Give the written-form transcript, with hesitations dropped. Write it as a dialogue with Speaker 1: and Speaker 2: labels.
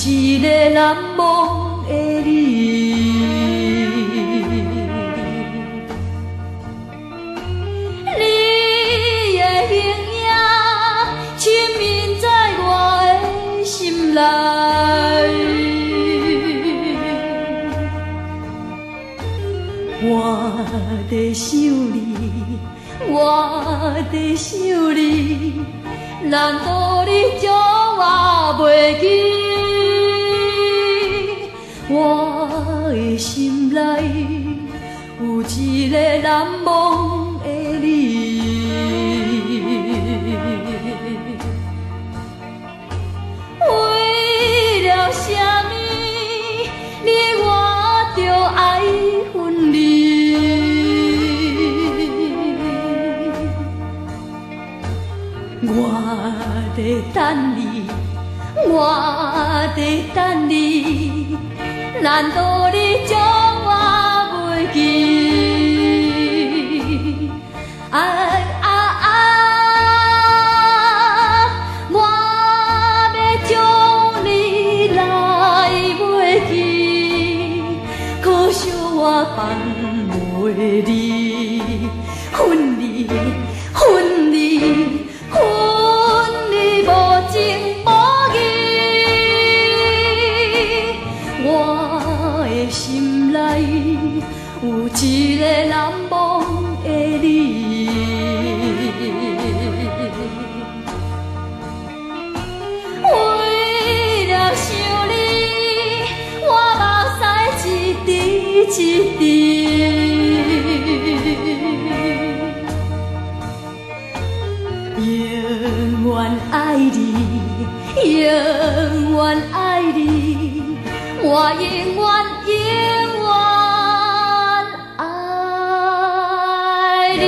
Speaker 1: 一个难忘的你。你的形影深印在我的心内，我在想你，我在想你，难道你将我袂记？我的心内有一个难忘的你。为了啥物，你我着爱分离？我在等你，我在等你，难道你将我袂记？我要将你来袂记，可惜我放袂你，分离，分离。分离无情无义，我的心内有一个难忘的你。为了想你，我目屎一滴一滴。永远爱你，永远爱你，我永远永远爱你。